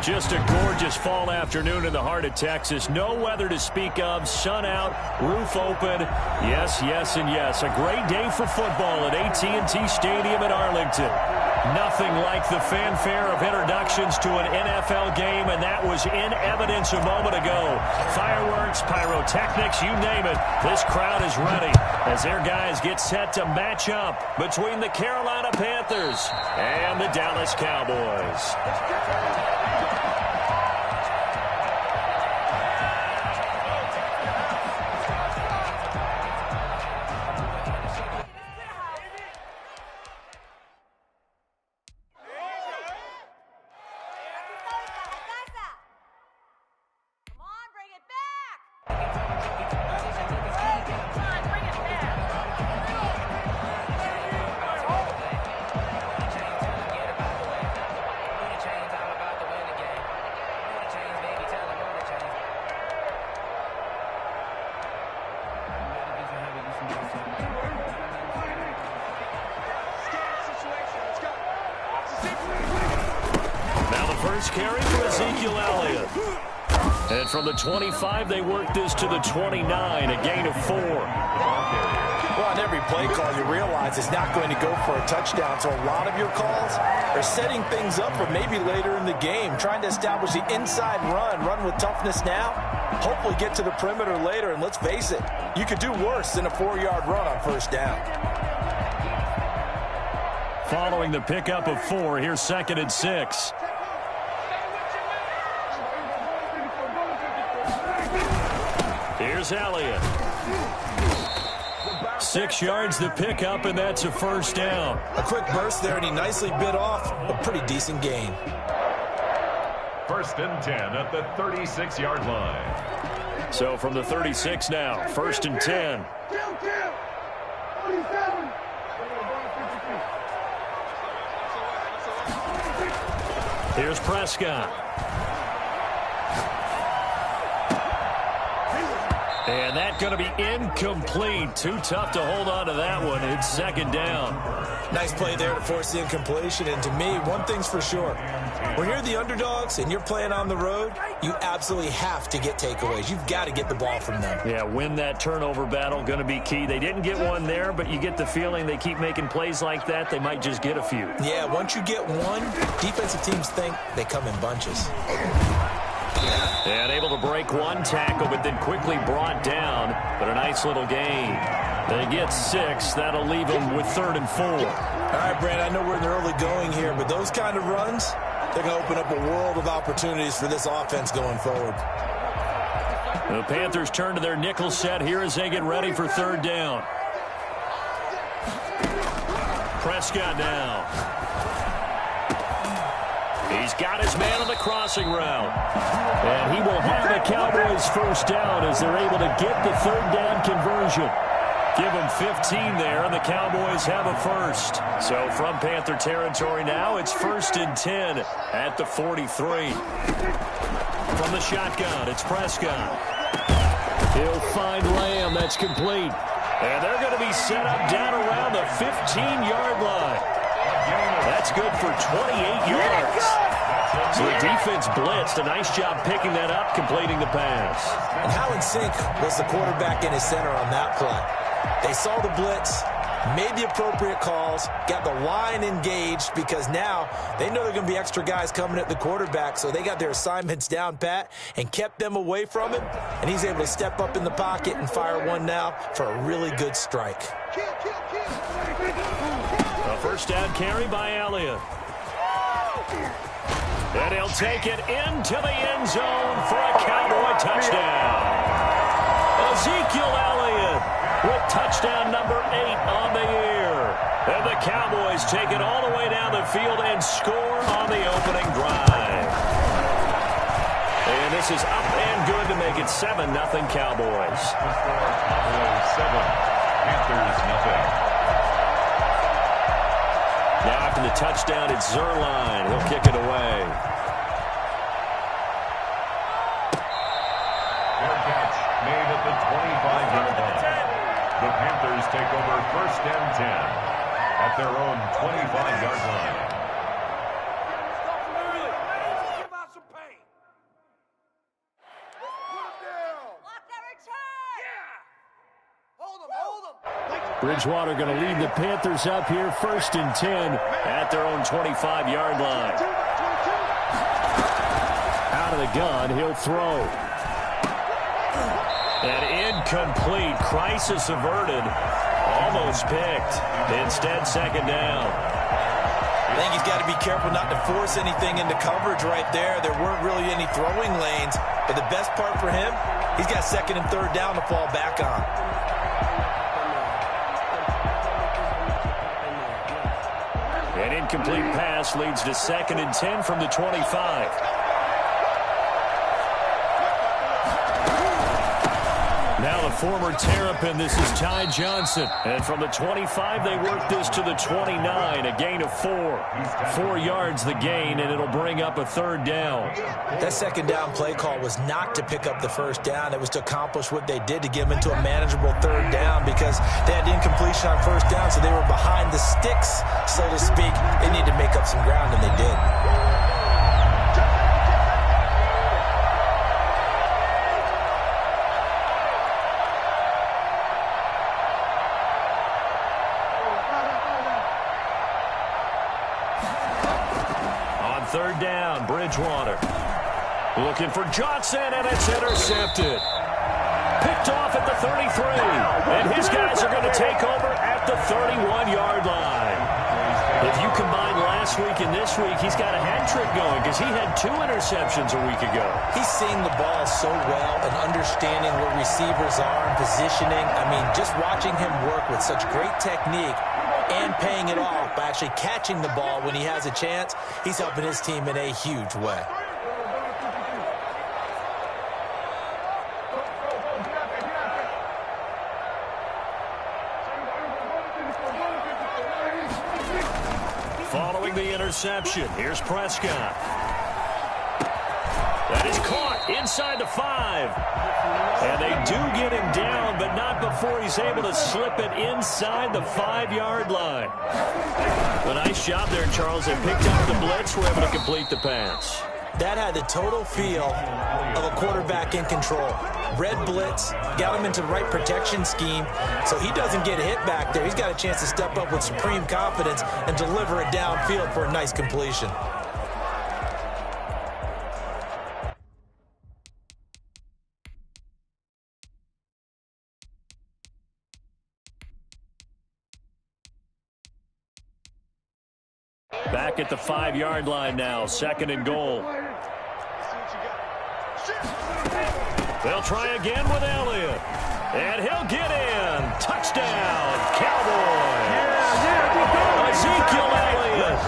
Just a gorgeous fall afternoon in the heart of Texas. No weather to speak of. Sun out, roof open. Yes, yes, and yes. A great day for football at AT&T Stadium in Arlington. Nothing like the fanfare of introductions to an NFL game, and that was in evidence a moment ago. Fireworks, pyrotechnics, you name it. This crowd is ready as their guys get set to match up between the Carolina Panthers and the Dallas Cowboys. Carry for Ezekiel Elliott. And from the 25, they work this to the 29, a gain of 4. Well, on every play call, you realize it's not going to go for a touchdown. So a lot of your calls are setting things up for maybe later in the game, trying to establish the inside run with toughness now, hopefully get to the perimeter later. And let's face it, you could do worse than a 4-yard run on first down. Following the pickup of 4, here's 2nd and 6. Here's Elliott. 6 yards the pickup, and that's a first down. A quick burst there, and he nicely bit off a pretty decent gain. 1st and 10 at the 36-yard line. So from the 36 now, 1st and 10. Here's Prescott. And that's going to be incomplete. Too tough to hold on to that one. It's 2nd down. Nice play there to force the incompletion. And to me, one thing's for sure. When you're the underdogs and you're playing on the road, you absolutely have to get takeaways. You've got to get the ball from them. Yeah, win that turnover battle, going to be key. They didn't get one there, but you get the feeling they keep making plays like that, they might just get a few. Yeah, once you get one, defensive teams think they come in bunches. And able to break one tackle, but then quickly brought down. But a nice little gain. They get 6. That'll leave them with 3rd and 4. All right, Brand, I know we're in the early going here, but those kind of runs, they're going to open up a world of opportunities for this offense going forward. The Panthers turn to their nickel set here as they get ready for 3rd down. Prescott now. He's got his man on the crossing route. And he will have the Cowboys first down as they're able to get the 3rd down conversion. Give them 15 there, and the Cowboys have a first. So from Panther territory now, it's 1st and 10 at the 43. From the shotgun, it's Prescott. He'll find Lamb. That's complete. And they're going to be set up down around the 15-yard line. That's good for 28 yards. So the defense blitzed. A nice job picking that up, completing the pass. And how in sync was the quarterback and his center on that play? They saw the blitz, made the appropriate calls, got the line engaged because now they know there are going to be extra guys coming at the quarterback, so they got their assignments down pat and kept them away from him, and he's able to step up in the pocket and fire one now for a really good strike. A first down carry by Elliott. And he'll take it into the end zone for a Cowboy touchdown. Ezekiel Elliott with touchdown number 8 on the year. And the Cowboys take it all the way down the field and score on the opening drive. And this is up and good to make it 7-0 Cowboys. 7, Panthers nothing. Now after the touchdown, it's Zerline. He'll kick it away. Fair catch made at the 25-yard line. The Panthers take over 1st and 10 at their own 25-yard line. Bridgewater going to lead the Panthers up here, 1st and 10 at their own 25-yard line. Out of the gun, he'll throw. And incomplete. Crisis averted. Almost picked. Instead, 2nd down. I think he's got to be careful not to force anything into coverage right there. There weren't really any throwing lanes. But the best part for him, he's got 2nd and 3rd down to fall back on. An incomplete pass leads to 2nd and 10 from the 25. Now the former Terrapin, this is Ty Johnson. And from the 25, they work this to the 29, a gain of 4. 4 yards the gain, and it'll bring up a 3rd down. That 2nd down play call was not to pick up the 1st down. It was to accomplish what they did to get them into a manageable 3rd down because they had incompletion on 1st down, so they were behind the sticks, so to speak. They needed to make up some ground, and they did. On 3rd down, Bridgewater. Looking for Johnson, and it's intercepted. Picked off at the 33. And his guys are going to take over at the 31-yard line. If you combine last week and this week, he's got a hat trick going because he had 2 interceptions a week ago. He's seeing the ball so well and understanding where receivers are and positioning. I mean, just watching him work with such great technique and paying it off by actually catching the ball when he has a chance, he's helping his team in a huge way. Following the interception, here's Prescott. That is caught inside the 5. And they do get him down, but not before he's able to slip it inside the 5-yard line. A nice job there, Charles. They picked up the blitz, were able to complete the pass. That had the total feel of a quarterback in control. Red blitz, got him into the right protection scheme, so he doesn't get hit back there. He's got a chance to step up with supreme confidence and deliver it downfield for a nice completion. Back at the 5-yard line now, 2nd and goal. They'll try again with Elliott. And he'll get in. Touchdown, Cowboys. Ezekiel Elliott.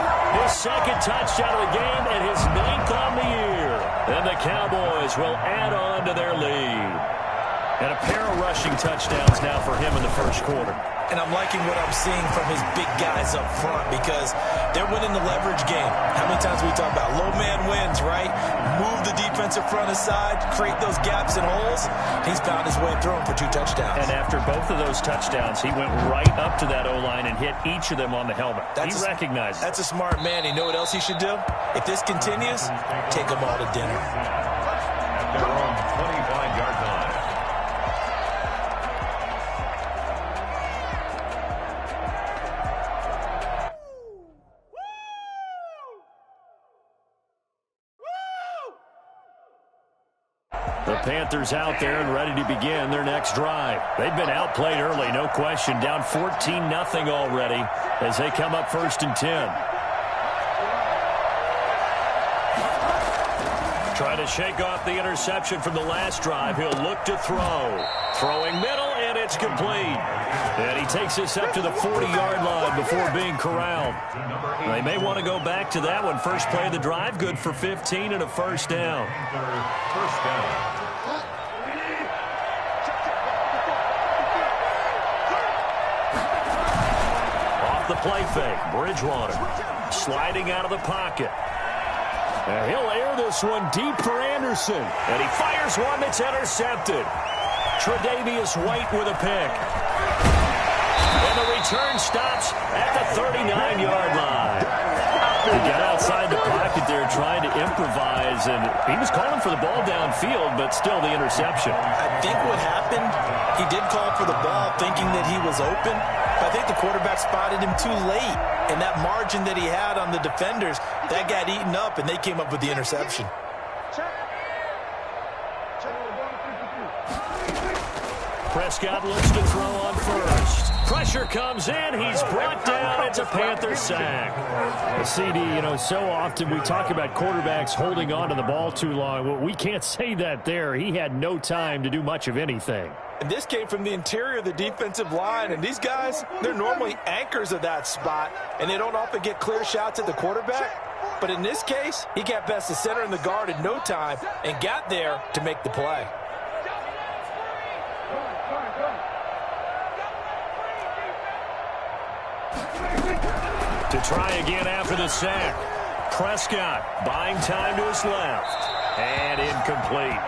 His 2nd touchdown of the game and his 9th on the year. And the Cowboys will add on to their lead. And a pair of rushing touchdowns now for him in the 1st quarter. And I'm liking what I'm seeing from his big guys up front because they're winning the leverage game. How many times we talk about low man wins, right? Move the defensive front aside, create those gaps and holes. He's found his way through them for 2 touchdowns. And after both of those touchdowns, he went right up to that O-line and hit each of them on the helmet. He recognized it. That's a smart man. You know what else he should do? If this continues, take them all to dinner. Their own 25-yard line. The Panthers out there and ready to begin their next drive. They've been outplayed early, no question. Down 14-0 already as they come up 1st and 10. Trying to shake off the interception from the last drive. He'll look to throw. Throwing middle, and it's complete. And he takes this up to the 40-yard line before being corralled. They may want to go back to that one. First play of the drive, good for 15 and a 1st down. First down. Off the play fake, Bridgewater sliding out of the pocket. And he'll air this one deep for Anderson. And he fires one that's intercepted. Tre'Davious White with a pick. And the return stops at the 39-yard line. He got outside the pocket there trying to improvise, and he was calling for the ball downfield, but still the interception. I think what happened, he did call for the ball thinking that he was open, I think the quarterback spotted him too late, and that margin that he had on the defenders, that got eaten up, and they came up with the interception. Prescott looks to throw on first. Pressure comes in. He's brought down. It's a Panther sack. The CD, so often we talk about quarterbacks holding on to the ball too long. Well, we can't say that there. He had no time to do much of anything. And this came from the interior of the defensive line. And these guys, they're normally anchors of that spot, and they don't often get clear shots at the quarterback. But in this case, he got past the center and the guard in no time and got there to make the play. To try again after the sack. Prescott buying time to his left. And incomplete.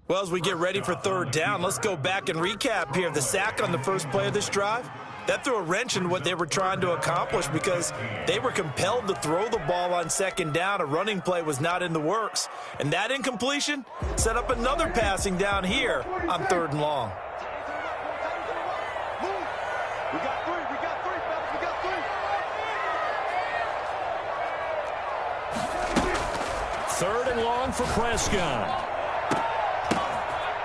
Well, as we get ready for third down, let's go back and recap here. The sack on the first play of this drive, that threw a wrench in what they were trying to accomplish because they were compelled to throw the ball on second down. A running play was not in the works. And that incompletion set up another passing down here on third and long. We got three, fellas, we got three. Third and long for Prescott.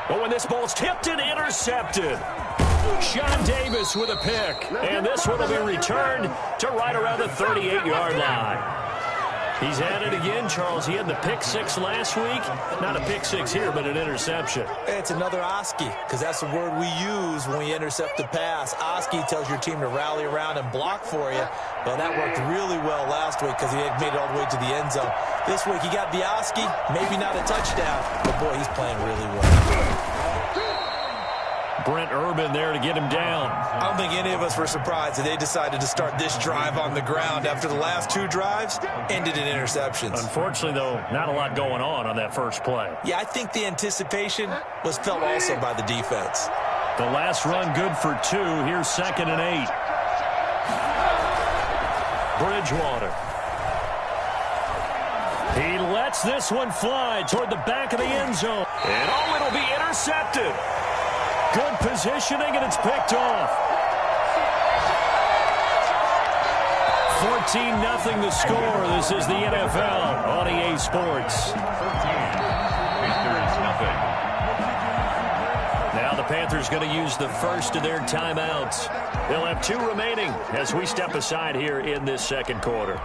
But when this ball's tipped and intercepted. Sean Davis with a pick. And this one will be returned to right around the 38-yard line. He's at it again, Charles. He had the pick six last week. Not a pick six here, but an interception. It's another Oski, because that's the word we use when we intercept the pass. Oski tells your team to rally around and block for you. Well, that worked really well last week because he had made it all the way to the end zone. This week he got the Oski, maybe not a touchdown, but boy, he's playing really well. Brent Urban there to get him down. I don't think any of us were surprised that they decided to start this drive on the ground after the last two drives ended in interceptions. Unfortunately, though, not a lot going on that first play. Yeah, I think the anticipation was felt also by the defense. The last run good for 2. Here's 2nd and 8. Bridgewater. He lets this one fly toward the back of the end zone. And it'll be intercepted. Good positioning, and it's picked off. 14-0 the score. This is the NFL on EA Sports. 13. Panthers nothing. Now the Panthers going to use the first of their timeouts. They'll have 2 remaining as we step aside here in this second quarter.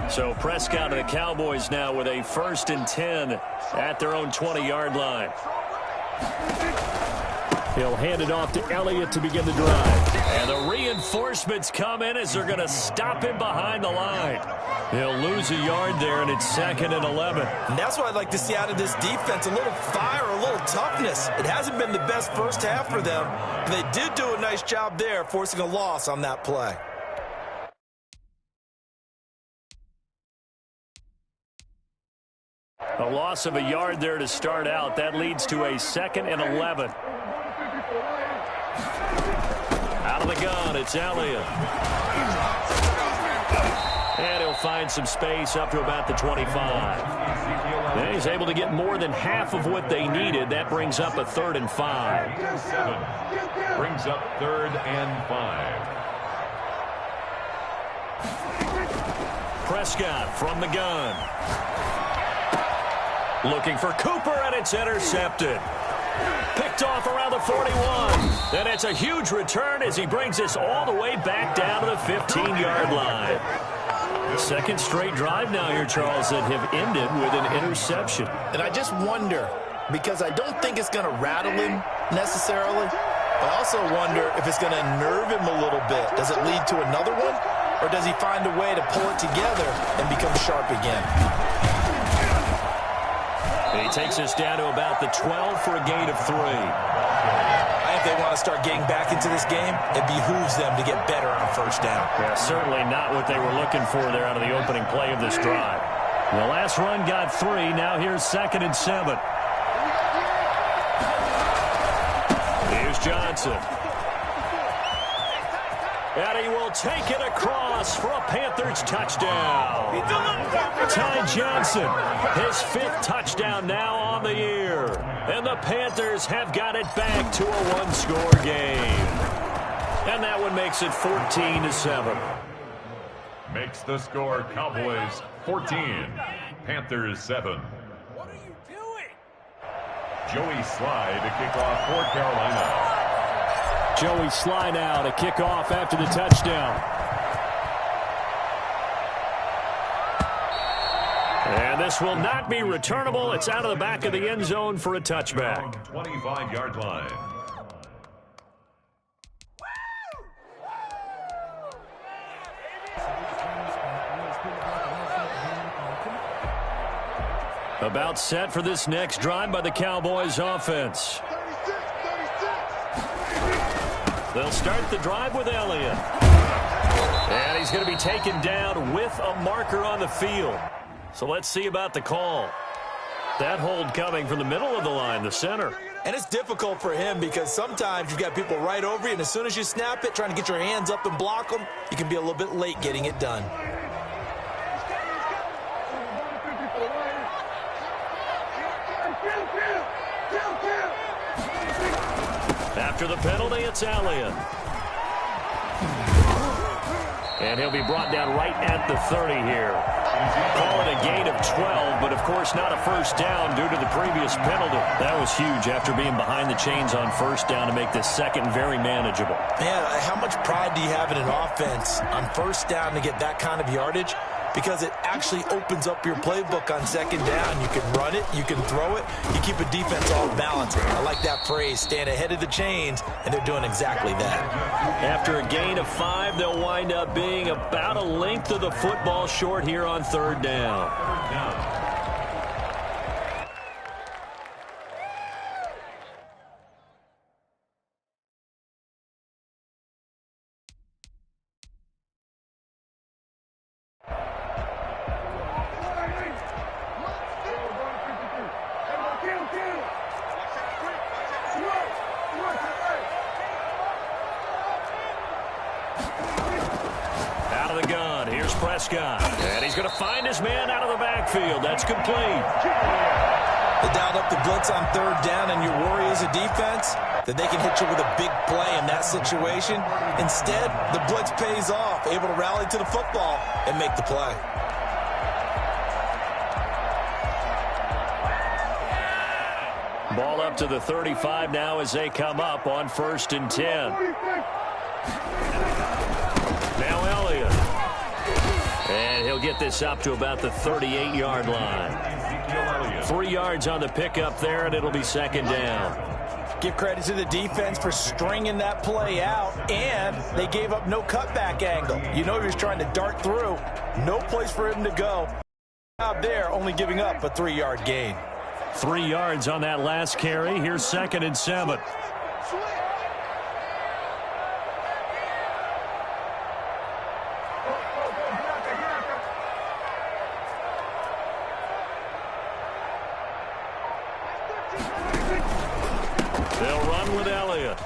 So Prescott and the Cowboys now with a 1st and 10 at their own 20-yard line. He'll hand it off to Elliott to begin the drive. And the reinforcements come in as they're going to stop him behind the line. He'll lose a yard there, and it's 2nd and 11. And that's what I'd like to see out of this defense, a little fire, a little toughness. It hasn't been the best first half for them. But they did do a nice job there, forcing a loss on that play. A loss of a yard there to start out. That leads to a 2nd and 11. Out of the gun, it's Elliott. And he'll find some space up to about the 25. Then he's able to get more than half of what they needed. That brings up a 3rd and 5. 7. Brings up 3rd and 5. Prescott from the gun. Looking for Cooper, and it's intercepted. Picked off around the 41. And it's a huge return as he brings this all the way back down to the 15-yard line. Second straight drive now here, Charles, that have ended with an interception. And I just wonder, because I don't think it's going to rattle him necessarily. I also wonder if it's going to nerve him a little bit. Does it lead to another one? Or does he find a way to pull it together and become sharp again? And he takes us down to about the 12 for a gain of 3. If they want to start getting back into this game, it behooves them to get better on first down. Yeah, certainly not what they were looking for there out of the opening play of this drive. The last run got 3. Now here's 2nd and 7. Here's Johnson. And he will take it across for a Panthers touchdown. Ty Johnson, his 5th touchdown now on the year. And the Panthers have got it back to a 1-score game. And that one makes it 14-7. Makes the score Cowboys 14, Panthers 7. What are you doing? Joey Sly to kick off for Carolina. Joey Sly now to kick off after the touchdown. And this will not be returnable. It's out of the back of the end zone for a touchback. 25-yard line. About set for this next drive by the Cowboys offense. They'll start the drive with Elliott. And he's going to be taken down with a marker on the field. So let's see about the call. That hold coming from the middle of the line, the center. And it's difficult for him because sometimes you've got people right over you, and as soon as you snap it, trying to get your hands up and block them, you can be a little bit late getting it done. After the penalty, it's Elliott. And he'll be brought down right at the 30 here. Call it a gain of 12, but of course not a first down due to the previous penalty. That was huge after being behind the chains on first down to make this second very manageable. Man, how much pride do you have in an offense on first down to get that kind of yardage? Because it actually opens up your playbook on second down. You can run it, you can throw it, you keep a defense off balance. I like that phrase, stand ahead of the chains, and they're doing exactly that. After a gain of 5, they'll wind up being about a length of the football short here on third down. And he's going to find his man out of the backfield. That's complete. They dialed up the blitz on third down, and your worry as a defense that they can hit you with a big play in that situation. Instead, the blitz pays off, able to rally to the football and make the play. Ball up to the 35 now as they come up on 1st and 10. Now Elliott. And he'll get this up to about the 38-yard line. 3 yards on the pickup there, and it'll be second down. Give credit to the defense for stringing that play out, and they gave up no cutback angle. You know he was trying to dart through. No place for him to go. Out there, only giving up a 3-yard gain. 3 yards on that last carry. Here's 2nd and 7. They'll run with Elliott.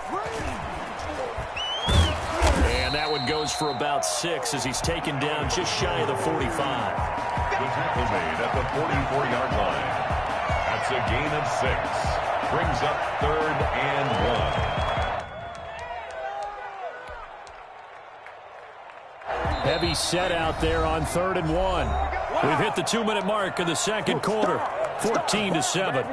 And that one goes for about 6 as he's taken down just shy of the 45. The tackle made at the 44-yard line. That's a gain of 6. Brings up 3rd and 1. Heavy set out there on 3rd and 1. We've hit the 2-minute mark of the second quarter. 14-7.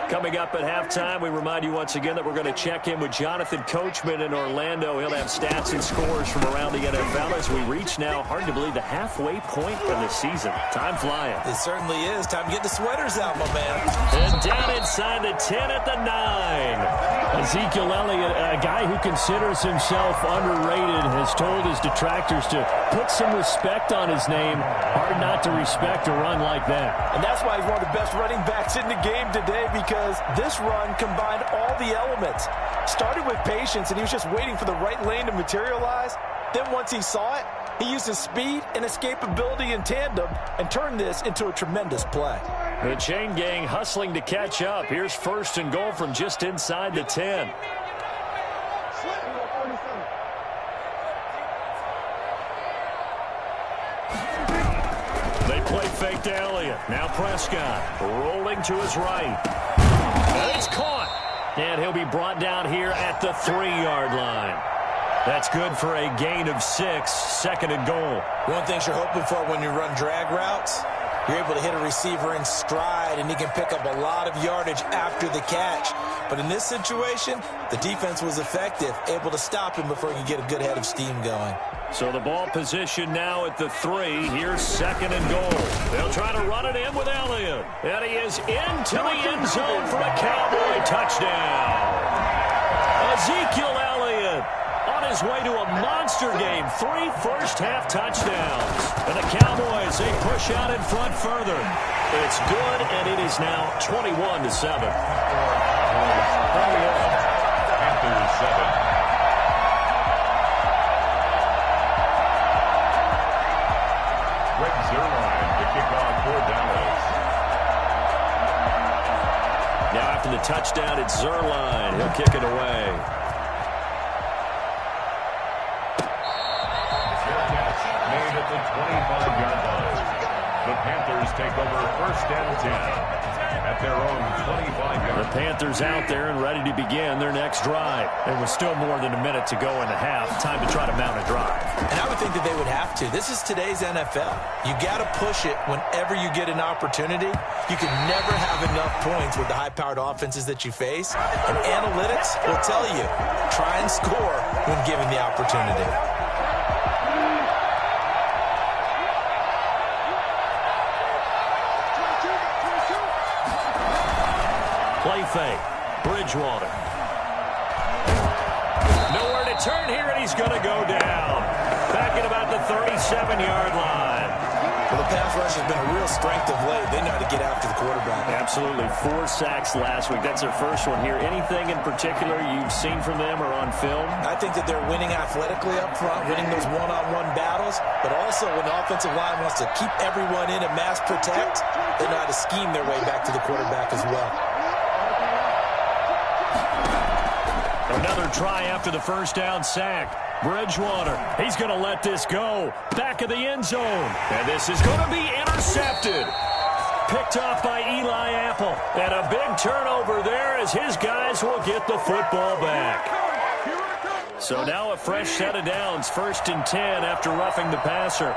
Coming up at halftime, we remind you once again that we're going to check in with Jonathan Coachman in Orlando. He'll have stats and scores from around the NFL as we reach now, hard to believe, the halfway point of the season. Time flying. It certainly is. Time to get the sweaters out, my man. And down inside the 10 at the 9. Ezekiel Elliott, a guy who considers himself underrated, has told his detractors to put some respect on his name. Hard not to respect a run like that. And that's why he's one of the best running backs in the game today, because this run combined all the elements. Started with patience, and he was just waiting for the right lane to materialize. Then once he saw it, he used his speed and escapability in tandem and turned this into a tremendous play. The chain gang hustling to catch up. Here's 1st and goal from just inside the 10. They play fake to Elliott. Now Prescott rolling to his right. And it's caught. And he'll be brought down here at the 3-yard line. That's good for a gain of 6, 2nd and goal. One thing you're hoping for when you run drag routes, you're able to hit a receiver in stride, and he can pick up a lot of yardage after the catch. But in this situation, the defense was effective, able to stop him before he could get a good head of steam going. So the ball position now at the 3. Here's 2nd and goal. They'll try to run it in with Elliott. And he is into the end zone for a Cowboy touchdown. Ezekiel Elliott on his way to a monster game. 3 first-half touchdowns. And the Cowboys, they push out in front further. It's good, and it is now 21-7. Panthers 7. To kick off for Dallas. Now after the touchdown, it's Zerline. He'll kick it away. Made at the 25-yard line. The Panthers take over 1st and 10 at their own 25-yard line. The Panthers out there and ready to begin their next drive. And with still more than a minute to go in the half, time to try to mount a drive. And I would think that they would have to. This is today's NFL. You got to push it whenever you get an opportunity. You can never have enough points with the high-powered offenses that you face. And analytics will tell you, try and score when given the opportunity. Play fake. Bridgewater. Nowhere to turn here, and he's going to go down. Back at about the 37-yard line. Well, the pass rush has been a real strength of late. They know how to get after the quarterback. Absolutely. 4 sacks last week. That's their first one here. Anything in particular you've seen from them or on film? I think that they're winning athletically up front, winning those one-on-one battles, but also when the offensive line wants to keep everyone in and mass protect, they know how to scheme their way back to the quarterback as well. Another try after the first down sack. Bridgewater, he's going to let this go. Back of the end zone. And this is going to be intercepted. Picked off by Eli Apple. And a big turnover there as his guys will get the football back. So now a fresh set of downs. 1st and 10 after roughing the passer.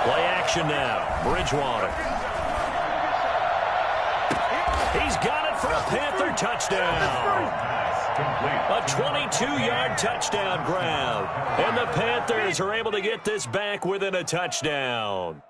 Play action now. Bridgewater. He's got it for a Panther touchdown. A 22-yard touchdown grab. And the Panthers are able to get this back within a touchdown.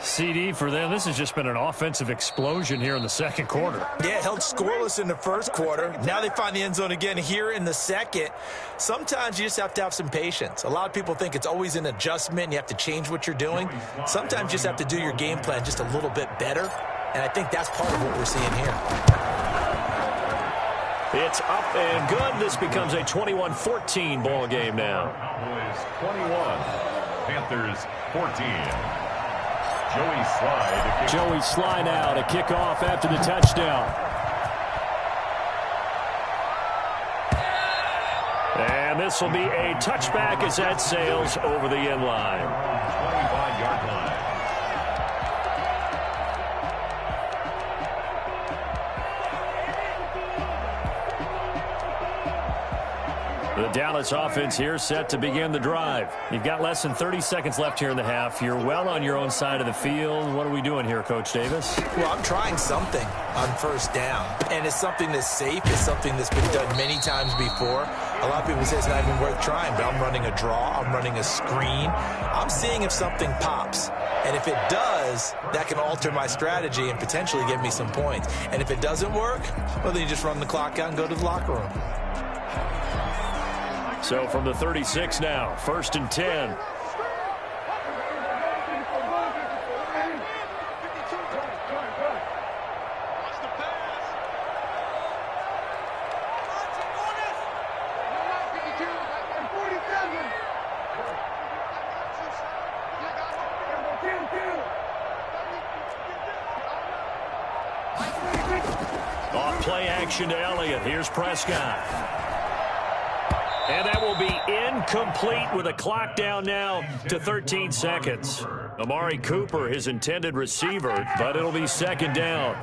CD for them. This has just been an offensive explosion here in the second quarter. Yeah, held scoreless in the first quarter. Now they find the end zone again here in the second. Sometimes you just have to have some patience. A lot of people think it's always an adjustment. You have to change what you're doing. Sometimes you just have to do your game plan just a little bit better. And I think that's part of what we're seeing here. It's up and good. This becomes a 21-14 ball game now. Cowboys 21, Panthers 14. Joey Sly now to kick off after the touchdown. And this will be a touchback as that sails over the end line. 25-yard line. The Dallas offense here set to begin the drive. You've got less than 30 seconds left here in the half. You're well on your own side of the field. What are we doing here, Coach Davis? Well, I'm trying something on first down. And it's something that's safe. It's something that's been done many times before. A lot of people say it's not even worth trying, but I'm running a draw. I'm running a screen. I'm seeing if something pops. And if it does, that can alter my strategy and potentially get me some points. And if it doesn't work, well, then you just run the clock out and go to the locker room. So from the 36 now, 1st and 10. play action to Elliott. Here's Prescott. And that will be incomplete with a clock down now to 13 seconds. Amari Cooper, his intended receiver, but it'll be second down.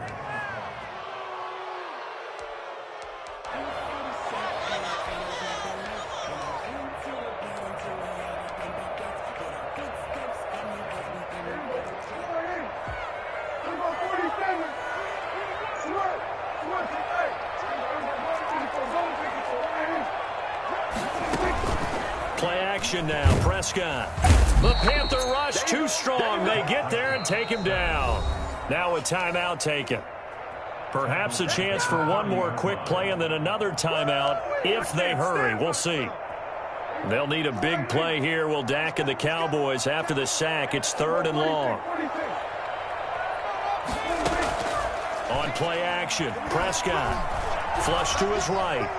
Play action now, Prescott. The Panther rush too strong. They get there and take him down. Now a timeout taken. Perhaps a chance for one more quick play and then another timeout if they hurry. We'll see. They'll need a big play here. Will Dak and the Cowboys after the sack. It's 3rd and long. On play action, Prescott. Flush to his right.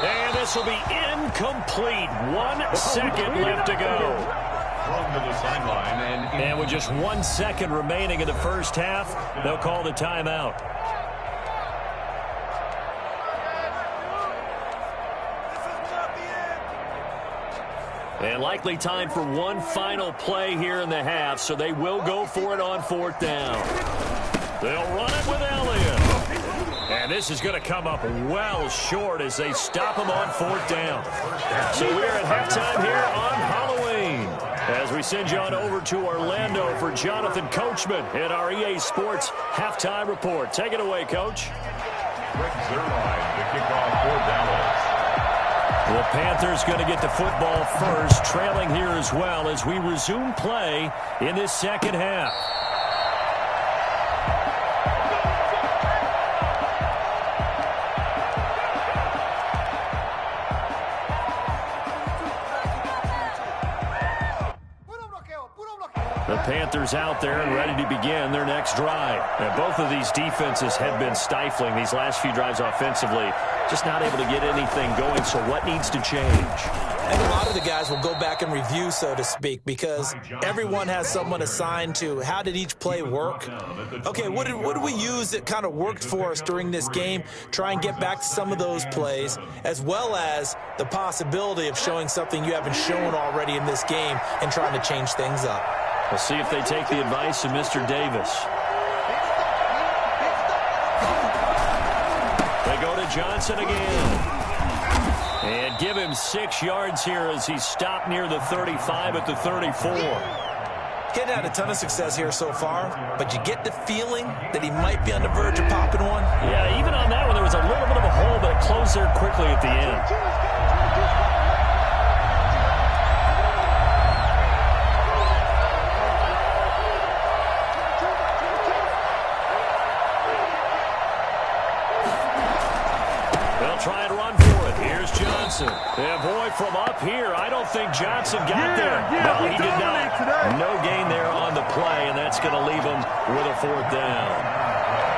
And this will be incomplete. 1 second left to go. Thrown to the sideline. And with just 1 second remaining in the first half, they'll call the timeout. And likely time for one final play here in the half, so they will go for it on 4th down. They'll run it with Elliott. And this is going to come up well short as they stop him on 4th down. So we're at halftime here on Halloween as we send you on over to Orlando for Jonathan Coachman at our EA Sports Halftime Report. Take it away, Coach. Greg Zuerlein to kick off for Dallas. The Panthers going to get the football first, trailing here as well as we resume play in this second half. The Panthers out there and ready to begin their next drive. And both of these defenses have been stifling these last few drives offensively. Just not able to get anything going, so what needs to change? And a lot of the guys will go back and review, so to speak, because everyone has someone assigned to how did each play work. Okay, what did we use that kind of worked for us during this game? Try and get back to some of those plays, as well as the possibility of showing something you haven't shown already in this game and trying to change things up. We'll see if they take the advice of Mr. Davis. They go to Johnson again. And give him 6 yards here as he's stopped near the 35 at the 34. Getting had a ton of success here so far, but you get the feeling that he might be on the verge of popping one. Yeah, even on that one, there was a little bit of a hole, but it closed there quickly at the end. Try and run for it. Here's Johnson. And boy, from up here, I don't think Johnson got there. No, he did not. No gain there on the play, and that's going to leave him with a 4th down.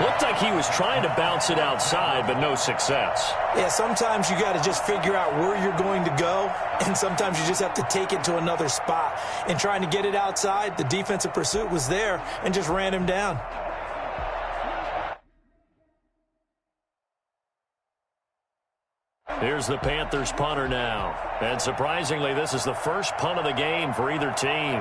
Looked like he was trying to bounce it outside, but no success. Yeah, sometimes you got to just figure out where you're going to go, and sometimes you just have to take it to another spot. And trying to get it outside, the defensive pursuit was there and just ran him down. Here's the Panthers punter now. And surprisingly, this is the first punt of the game for either team.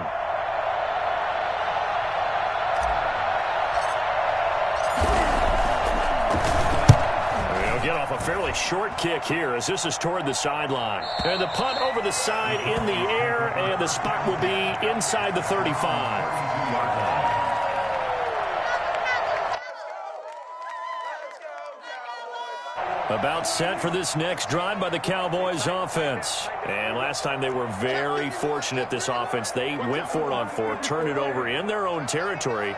They'll get off a fairly short kick here as this is toward the sideline. And the punt over the side in the air, and the spot will be inside the 35. About set for this next drive by the Cowboys offense. And last time they were very fortunate, this offense. They went for it on 4, turned it over in their own territory,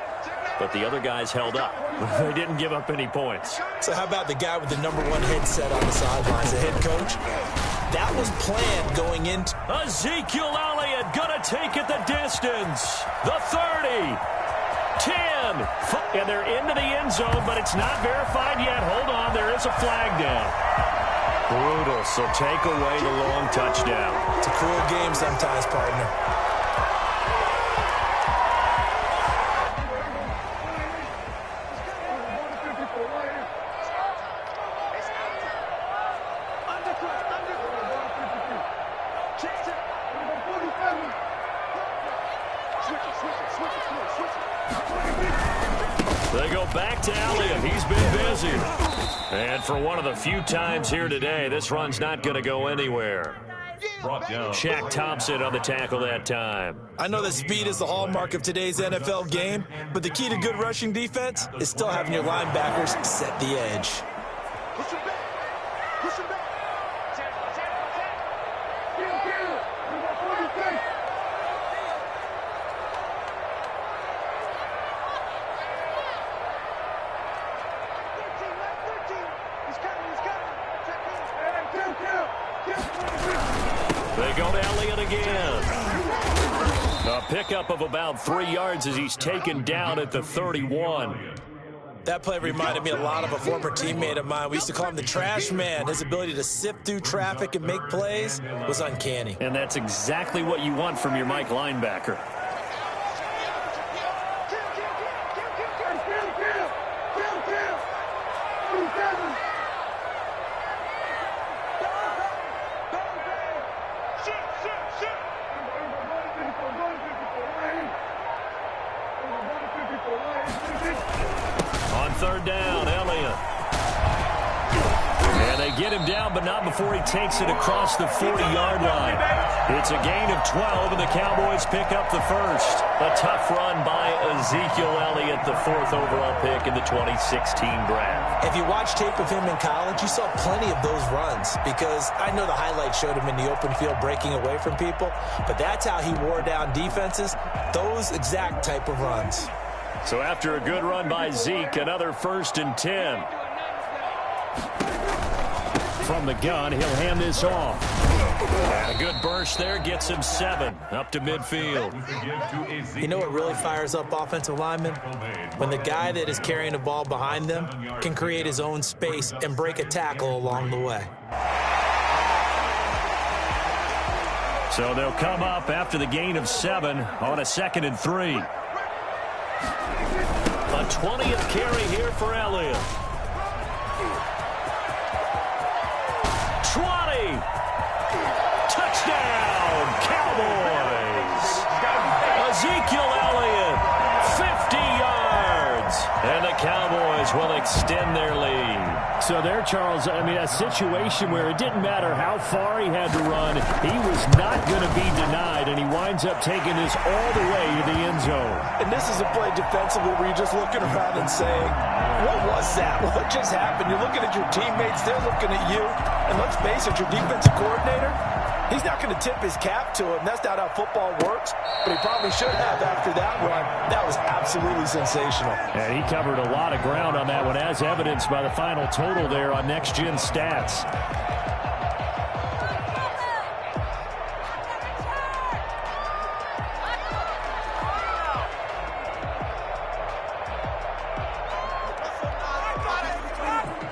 but the other guys held up. They didn't give up any points. So how about the guy with the #1 headset on the sidelines, the head coach? That was planned going into... Ezekiel Elliott gonna take it the distance. The 30. 10, and they're into the end zone, but it's not verified yet. Hold on, there is a flag down. Brutal, so take away the long touchdown. It's a cruel game sometimes, partner. They go back to Elliott. He's been busy. And for one of the few times here today, this run's not going to go anywhere. Shaq Thompson on the tackle that time. I know that speed is the hallmark of today's NFL game, but the key to good rushing defense is still having your linebackers set the edge. Push him back. Push him back. They go to Elliott again. A pickup of about 3 yards as he's taken down at the 31. That play reminded me a lot of a former teammate of mine. We used to call him the trash man. His ability to sift through traffic and make plays was uncanny. And that's exactly what you want from your Mike linebacker. On third down, Elliott. And they get him down, but not before he takes it across the 40-yard line. It's a gain of 12, and the Cowboys pick up the first. A tough run by Ezekiel Elliott, the fourth overall pick in the 2016 draft. If you watch tape of him in college, you saw plenty of those runs because I know the highlights showed him in the open field breaking away from people, but that's how he wore down defenses, those exact type of runs. So after a good run by Zeke, another 1st and 10. From the gun, he'll hand this off. And a good burst there gets him 7 up to midfield. You know what really fires up offensive linemen? When the guy that is carrying the ball behind them can create his own space and break a tackle along the way. So they'll come up after the gain of 7 on a 2nd and 3. A 20th carry here for Elliott. 20. Touchdown, Cowboys. Ezekiel Elliott, 50 yards. And the Cowboys will extend their lead. So there, Charles, I mean, a situation where it didn't matter how far he had to run, he was not going to be denied, and he winds up taking this all the way to the end zone. And this is a play defensively where you're just looking around and saying, what was that? What just happened? You're looking at your teammates, they're looking at you. And let's face it, your defensive coordinator, he's not going to tip his cap to him. That's not how football works. But he probably should have after that run. That was absolutely sensational. And he covered a lot of ground on that one, as evidenced by the final total there on Next Gen Stats.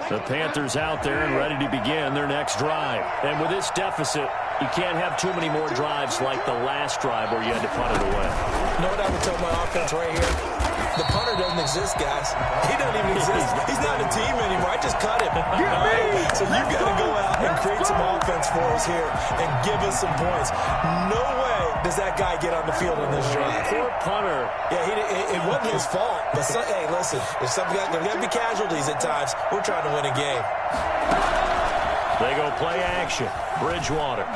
The Panthers out there and ready to begin their next drive. And with this deficit, you can't have too many more drives like the last drive where you had to punt it away. You know what I would tell my offense right here? The punter doesn't exist, guys. He doesn't even exist. He's not a team anymore. I just cut him. So you've got to go out and create some offense for us here and give us some points. No way does that guy get on the field on this drive. Poor punter. Yeah, it wasn't his fault. But hey, listen, there's going to be casualties at times. We're trying to win a game. They go play action. Bridgewater.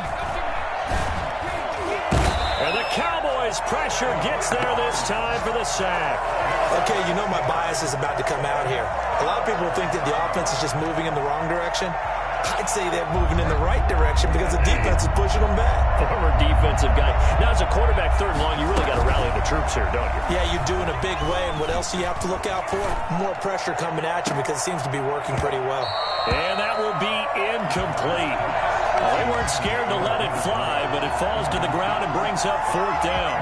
And the Cowboys pressure gets there this time for the sack. Okay, you know my bias is about to come out here. A lot of people think that the offense is just moving in the wrong direction. I'd say they're moving in the right direction because the defense is pushing them back. Former defensive guy. Now, as a quarterback, 3rd and long, you really got to rally the troops here, don't you? Yeah, you do in a big way. And what else do you have to look out for? More pressure coming at you because it seems to be working pretty well. And that will be incomplete. Well, they weren't scared to let it fly, but it falls to the ground and brings up 4th down.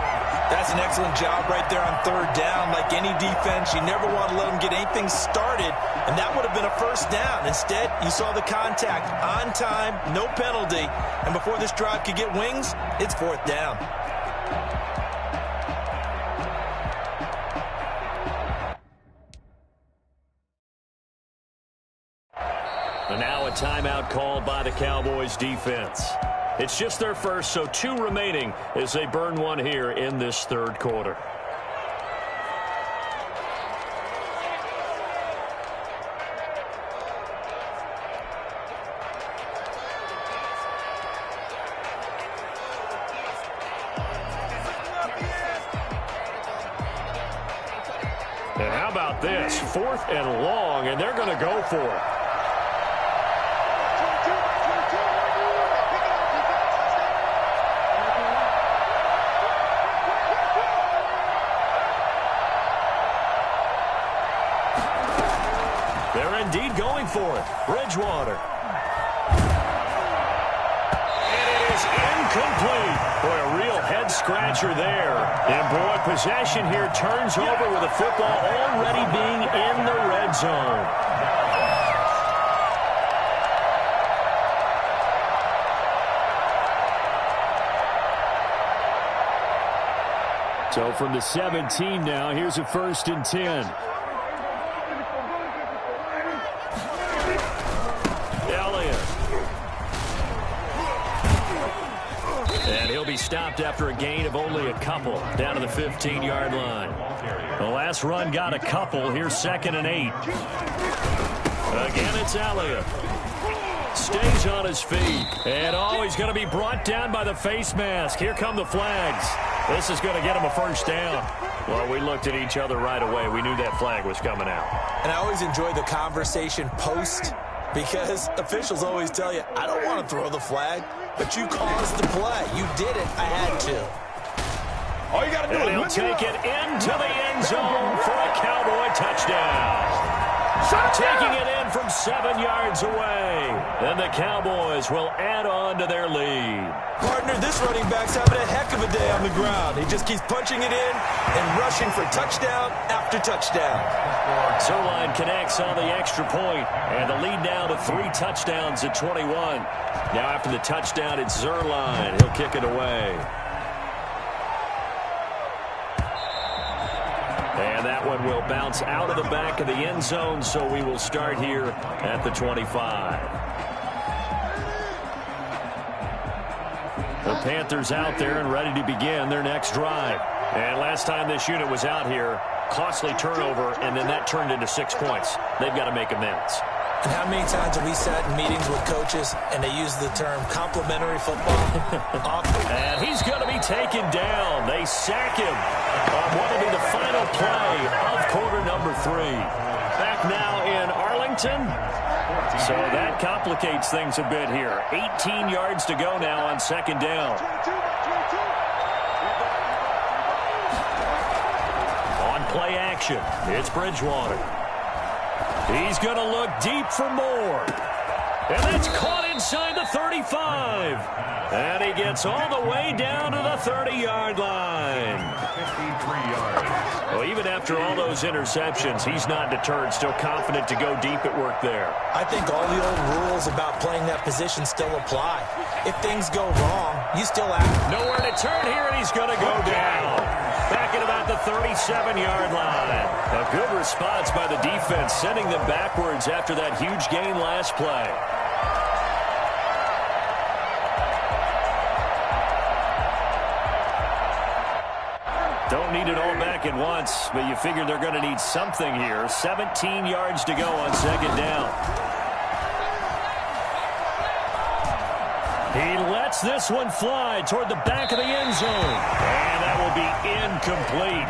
That's an excellent job right there on 3rd down. Like any defense, you never want to let them get anything started, and that would have been a 1st down. Instead, you saw the contact on time, no penalty, and before this drive could get wings, it's 4th down. And now a timeout called by the Cowboys defense. It's just their first, so 2 remaining as they burn one here in this third quarter. And how about this? 4th and long, and they're going to go for it. They're indeed going for it. Bridgewater. And it is incomplete. Boy, a real head-scratcher there. And, boy, possession here turns over with the football already being in the red zone. So from the 17 now, here's a 1st and 10. And he'll be stopped after a gain of only a couple down to the 15-yard line. The last run got a couple. Here's 2nd and 8. Again, it's Elliott. Stays on his feet. And, he's going to be brought down by the face mask. Here come the flags. This is going to get him a 1st down. Well, we looked at each other right away. We knew that flag was coming out. And I always enjoy the conversation post because officials always tell you, I don't want to throw the flag. But you caused the play. You did it. I had to. All you got to do is he'll take it into the end zone for a Cowboy touchdown. Taking it in from 7 yards away. And the Cowboys will add on to their lead. Partner, this running back's having a heck of a day on the ground. He just keeps punching it in and rushing for touchdown after touchdown. Zerline connects on the extra point, and the lead now to 3 touchdowns at 21. Now after the touchdown, it's Zerline. He'll kick it away. And that one will bounce out of the back of the end zone, so we will start here at the 25. The Panthers out there and ready to begin their next drive. And last time this unit was out here, costly turnover, and then that turned into 6 points. They've got to make amends. And how many times have we sat in meetings with coaches and they use the term complimentary football? And he's going to be taken down. They sack him on what will be the final play of quarter number 3. Back now in Arlington. So that complicates things a bit here. 18 yards to go now on 2nd down. On play action, it's Bridgewater. He's going to look deep for more. And that's caught inside the 35. And he gets all the way down to the 30-yard line. 53 yards. Well, even after all those interceptions, he's not deterred, still confident to go deep at work there. I think all the old rules about playing that position still apply. If things go wrong, you still have nowhere to turn here, and he's going to go down. Back at about the 37-yard line. A good response by the defense, sending them backwards after that huge gain last play. Don't need it all back at once, but you figure they're going to need something here. 17 yards to go on 2nd down. He lets this one fly toward the back of the end zone. And that will be incomplete.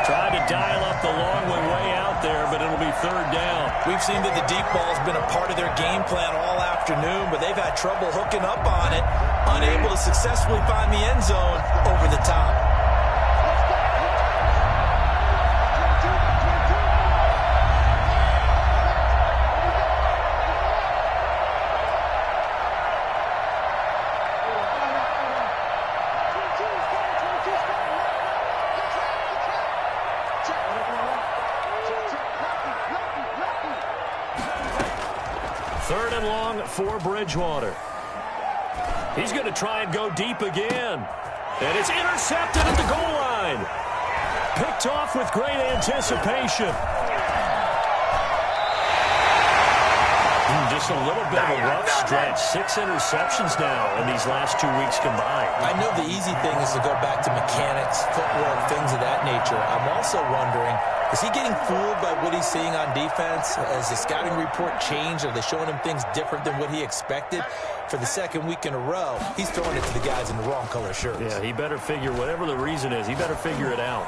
Tried to dial up the long way out there, but it'll be 3rd down. We've seen that the deep ball's been a part of their game plan all afternoon, but they've had trouble hooking up on it, unable to successfully find the end zone over the top. For Bridgewater. He's going to try and go deep again. And it's intercepted at the goal line. Picked off with great anticipation. Just just a little bit of a rough stretch. 6 interceptions now in these last 2 weeks combined. I know the easy thing is to go back to mechanics, footwork, things of that nature. I'm also wondering, is he getting fooled by what he's seeing on defense? Has the scouting report changed? Are they showing him things different than what he expected? For the second week in a row, he's throwing it to the guys in the wrong color shirts. Yeah, he better figure, whatever the reason is, he better figure it out.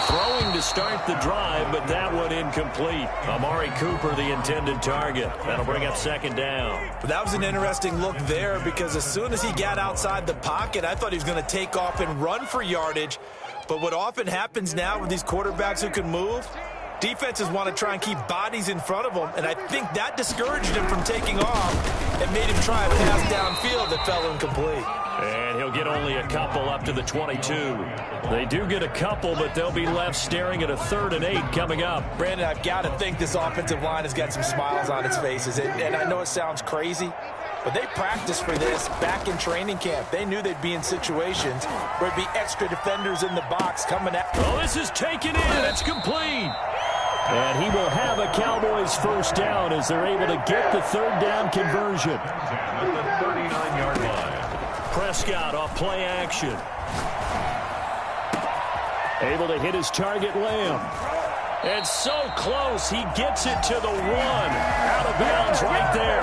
Throwing to start the drive, but that one incomplete. Amari Cooper, the intended target. That'll bring up second down. But that was an interesting look there, because as soon as he got outside the pocket, I thought he was going to take off and run for yardage. But what often happens now with these quarterbacks who can move, defenses want to try and keep bodies in front of them, and I think that discouraged him from taking off and made him try a pass downfield that fell incomplete. And he'll get only a couple up to the 22. They do get a couple, but they'll be left staring at a 3rd and 8 coming up. Brandon, I've got to think this offensive line has got some smiles on its faces. And I know it sounds crazy, but they practiced for this back in training camp. They knew they'd be in situations where there'd be extra defenders in the box coming at. Oh, this is taken in. It's complete. And he will have a Cowboys first down as they're able to get the 3rd down conversion. At the 39-yard line. Prescott off play action. Able to hit his target, Lamb. And so close, he gets it to the 1. Out of bounds right there.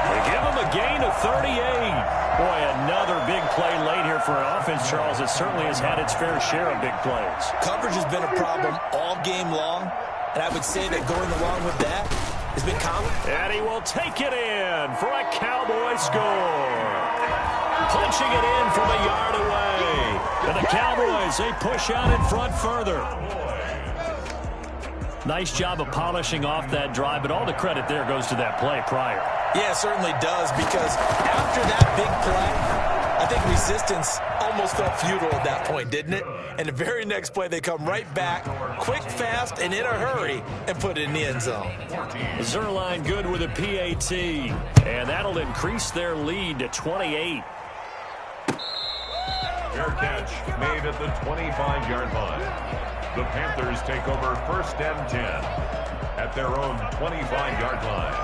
They give him a gain of 38. Boy, another big play late here for an offense, Charles, that certainly has had its fair share of big plays. Coverage has been a problem all game long, and I would say that going along with that has been common. And he will take it in for a Cowboy score. Punching it in from a yard away. And the Cowboys, they push out in front further. Nice job of polishing off that drive, but all the credit there goes to that play prior. Yeah, it certainly does, because after that big play, I think resistance almost felt futile at that point, didn't it? And the very next play, they come right back, quick, fast, and in a hurry, and put it in the end zone. Zerline good with a PAT, and that'll increase their lead to 28. Fair catch made at the 25-yard line. The Panthers take over 1st and 10 at their own 25-yard line.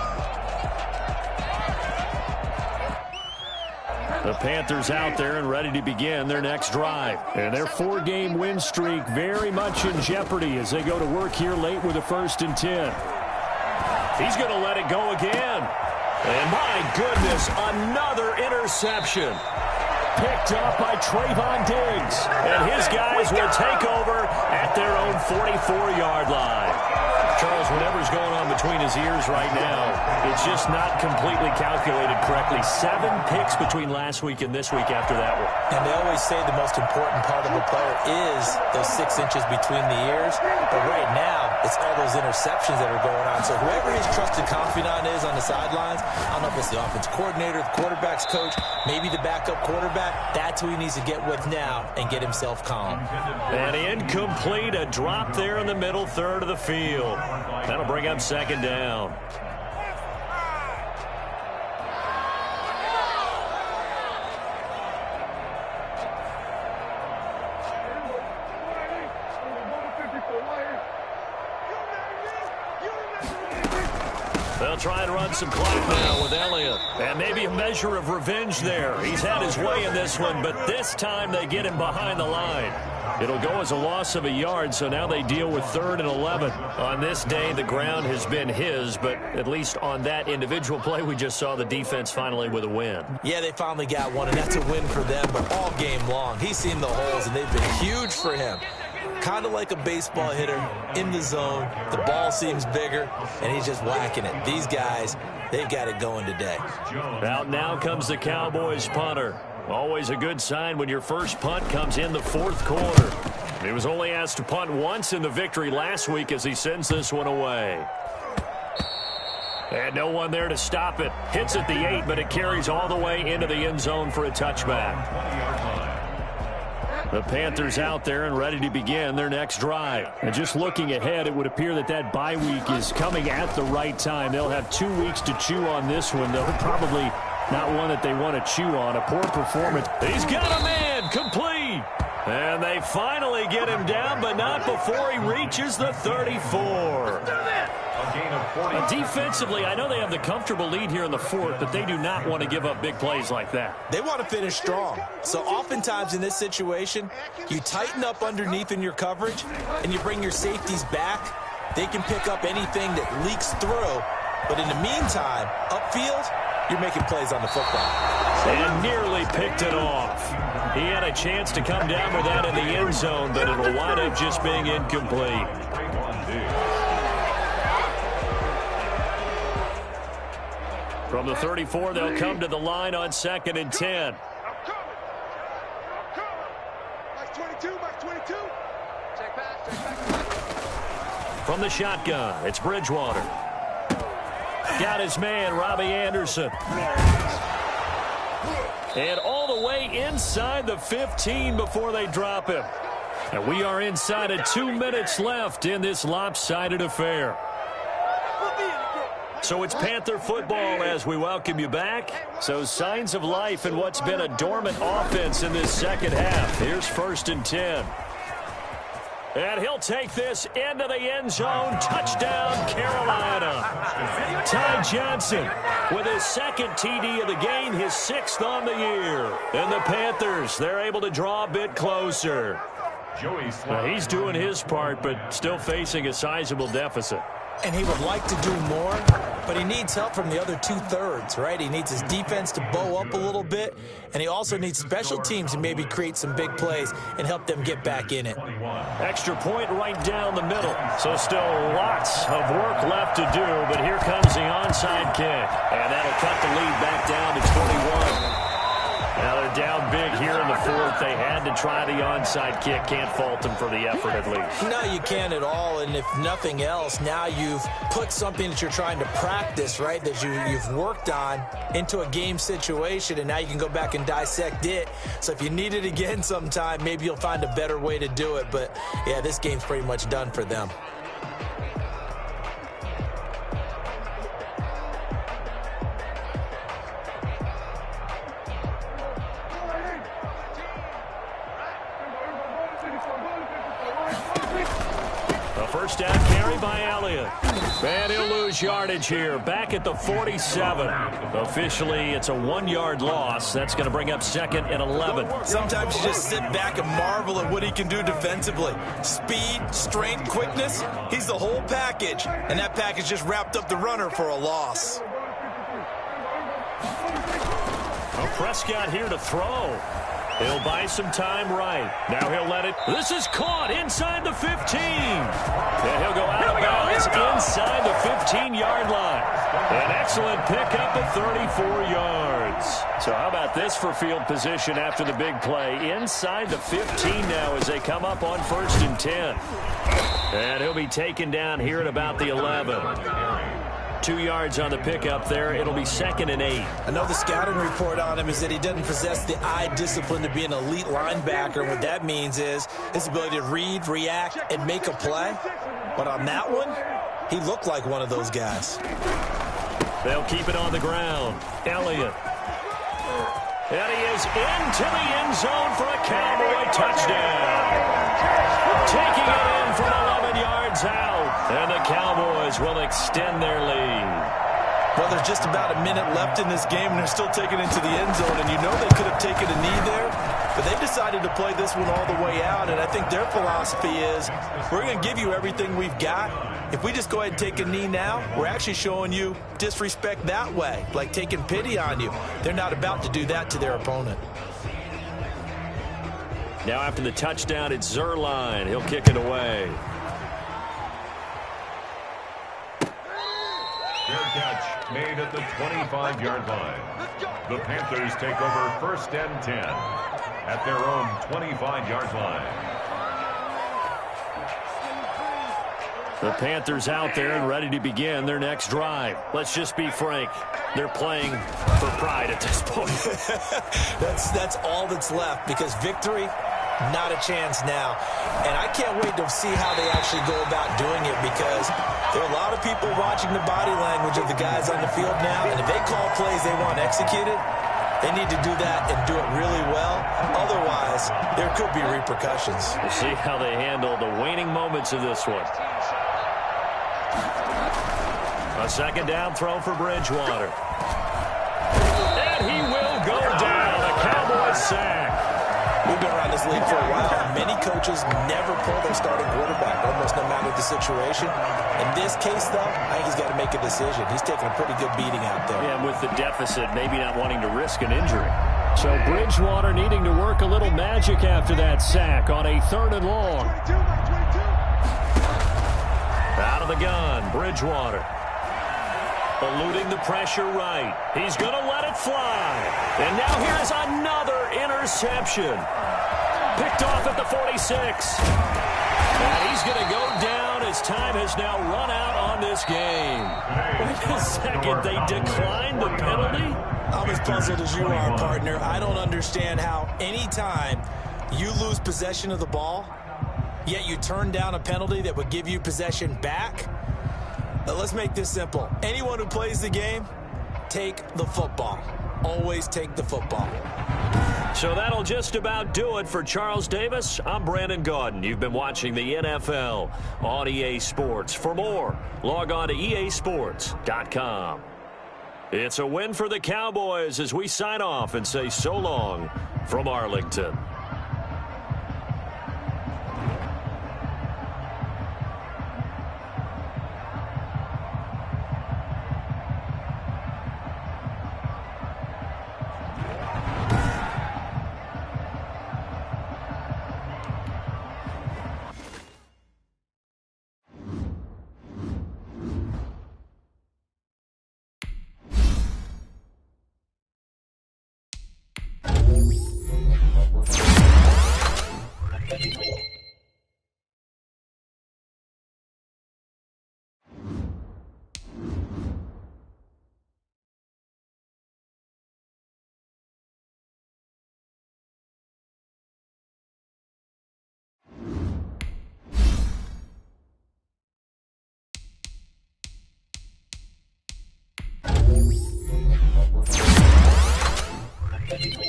The Panthers out there and ready to begin their next drive. And their 4-game win streak very much in jeopardy as they go to work here late with a 1st and 10. He's going to let it go again. And my goodness, another interception. Picked up by Trayvon Diggs. And his guys will take over at their own 44-yard line. Charles, whatever's going on between his ears right now, it's just not completely calculated correctly. 7 picks between last week and this week after that one. And they always say the most important part of a player is those 6 inches between the ears. But right now, it's all those interceptions that are going on. So whoever his trusted confidant is on the sidelines, I don't know if it's the offense coordinator, the quarterback's coach, maybe the backup quarterback, that's who he needs to get with now and get himself calm. And incomplete, a drop there in the middle third of the field. That'll bring up second down. They'll try and run some clock now with Elliott. And maybe a measure of revenge there. He's had his way in this one, but this time they get him behind the line. It'll go as a loss of a yard, so now they deal with 3rd and 11. On this day, the ground has been his, but at least on that individual play, we just saw the defense finally with a win. Yeah, they finally got one, and that's a win for them, but all game long, he's seen the holes, and they've been huge for him. Kind of like a baseball hitter in the zone. The ball seems bigger, and he's just whacking it. These guys, they've got it going today. Out now comes the Cowboys punter. Always a good sign when your first punt comes in the 4th quarter. He was only asked to punt once in the victory last week as he sends this one away. And no one there to stop it. Hits at the 8, but it carries all the way into the end zone for a touchback. The Panthers out there and ready to begin their next drive. And just looking ahead, it would appear that that bye week is coming at the right time. They'll have 2 weeks to chew on this one, though. Probably not one that they want to chew on. A poor performance. He's got a man, complete. And they finally get him down, but not before he reaches the 34. gain of 40. Defensively, I know they have the comfortable lead here in the fourth, but they do not want to give up big plays like that. They want to finish strong. So oftentimes in this situation, you tighten up underneath in your coverage, and you bring your safeties back. They can pick up anything that leaks through. But in the meantime, upfield, you're making plays on the football. And nearly picked it off. He had a chance to come down with that in the end zone, but it will wind up just being incomplete. From the 34, they'll come to the line on 2nd and 10. From the shotgun, it's Bridgewater. Got his man, Robbie Anderson. And all the way inside the 15 before they drop him. And we are inside of 2 minutes left in this lopsided affair. So it's Panther football as we welcome you back. So signs of life in what's been a dormant offense in this second half. Here's 1st and 10. And he'll take this into the end zone. Touchdown, Carolina. Ty Johnson with his 2nd TD of the game, his 6th on the year. And the Panthers, they're able to draw a bit closer. Now, he's doing his part, but still facing a sizable deficit. And he would like to do more, but he needs help from the other 2/3, right? He needs his defense to bow up a little bit, and he also needs special teams to maybe create some big plays and help them get back in it. Extra point right down the middle. So still lots of work left to do, but here comes the onside kick. And that'll cut the lead back down to 21. Now they're down big here in the fourth. They had to try the onside kick. Can't fault them for the effort at least. No, you can't at all. And if nothing else, now you've put something that you're trying to practice, right, that you've worked on into a game situation, and now you can go back and dissect it. So if you need it again sometime, maybe you'll find a better way to do it. But, yeah, this game's pretty much done for them. First down carry by Elliott. And he'll lose yardage here. Back at the 47. Officially, it's a 1-yard loss. That's going to bring up 2nd and 11. Sometimes you just sit back and marvel at what he can do defensively. Speed, strength, quickness. He's the whole package. And that package just wrapped up the runner for a loss. Well, Prescott here to throw. He'll buy some time right. Now he'll let it. This is caught inside the 15. And he'll go out of bounds inside the 15-yard line. An excellent pickup of 34 yards. So how about this for field position after the big play? Inside the 15 now as they come up on 1st and 10. And he'll be taken down here at about the 11. 2 yards on the pickup there. It'll be 2nd and 8. I know the scouting report on him is that he doesn't possess the eye discipline to be an elite linebacker. And what that means is his ability to read, react, and make a play. But on that one, he looked like one of those guys. They'll keep it on the ground. Elliott. And he is into the end zone for a Cowboy touchdown. Taking it in from 11 yards out. And the Cowboys will extend their lead. Well, there's just about a minute left in this game, and they're still taking it into the end zone. And you know they could have taken a knee there, but they decided to play this one all the way out. And I think their philosophy is, we're going to give you everything we've got. If we just go ahead and take a knee now, we're actually showing you disrespect that way, like taking pity on you. They're not about to do that to their opponent. Now after the touchdown, it's Zerline. He'll kick it away. Fair catch made at the 25-yard line. The Panthers take over 1st and 10 at their own 25-yard line. The Panthers out there and ready to begin their next drive. Let's just be frank. They're playing for pride at this point. That's all that's left, because victory, not a chance now. And I can't wait to see how they actually go about doing it, because there are a lot of people watching the body language of the guys on the field now, and if they call plays they want executed, they need to do that and do it really well. Otherwise, there could be repercussions. We'll see how they handle the waning moments of this one. A second down throw for Bridgewater. And he will go down. A Cowboys sack. We've been around this league for a while. Many coaches never pull their starting quarterback, almost no matter the situation. In this case, though, I think he's got to make a decision. He's taking a pretty good beating out there. Yeah, with the deficit, maybe not wanting to risk an injury. So Bridgewater needing to work a little magic after that sack on a 3rd and long. Out of the gun, Bridgewater. Eluding the pressure right. He's going to let it fly. And now here's another interception. Picked off at the 46. And he's going to go down as time has now run out on this game. Wait a second, they declined the penalty? I'm as puzzled as you are, partner. I don't understand how any time you lose possession of the ball, yet you turn down a penalty that would give you possession back. Let's make this simple. Anyone who plays the game, take the football. Always take the football. So that'll just about do it for Charles Davis. I'm Brandon Gaudin. You've been watching the NFL on EA Sports. For more, log on to easports.com. It's a win for the Cowboys as we sign off and say so long from Arlington. Thank you.